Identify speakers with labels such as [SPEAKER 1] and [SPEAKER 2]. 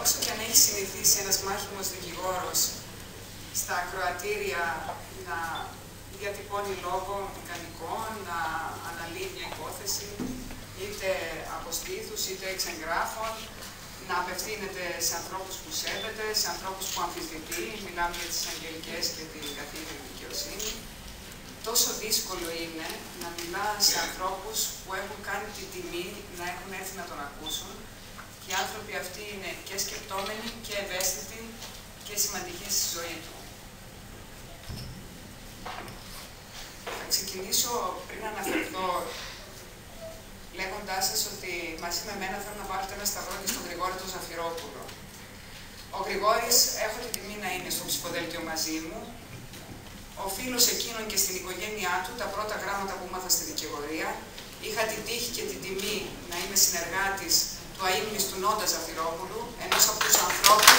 [SPEAKER 1] Όσο και αν έχει συνηθίσει ένας μάχημος δικηγόρος στα ακροατήρια να διατυπώνει λόγο μηχανικό, να αναλύει μια υπόθεση, είτε από στήθους, είτε εξ εγγράφων, να απευθύνεται σε ανθρώπους που σέβεται, σε ανθρώπους που αμφισβητεί, μιλάμε για τις αγγελικές και την καθήλυνη δικαιοσύνη. Τόσο δύσκολο είναι να μιλά σε ανθρώπους που έχουν κάνει την τιμή να έχουν έρθει να τον ακούσουν και οι άνθρωποι αυτοί είναι και σκεπτόμενοι και ευαίσθητοι και σημαντικοί στη ζωή του. Θα ξεκινήσω πριν αναφερθώ λέγοντάς σας ότι μαζί με μένα θέλω να βάλετε ένα σταυρό και στον Γρηγόρη τον Ζαφυρόπουλο. Ο Γρηγόρης, έχω την τιμή να είναι στο ψηφοδέλτιο μαζί μου. Ο φίλος εκείνων και στην οικογένειά του, τα πρώτα γράμματα που μάθα στη δικηγορία, είχα την τύχη και την τιμή να είμαι συνεργάτης του αείμνηστου Νόντα Ζαφυρόπουλου, ενός από τους ανθρώπους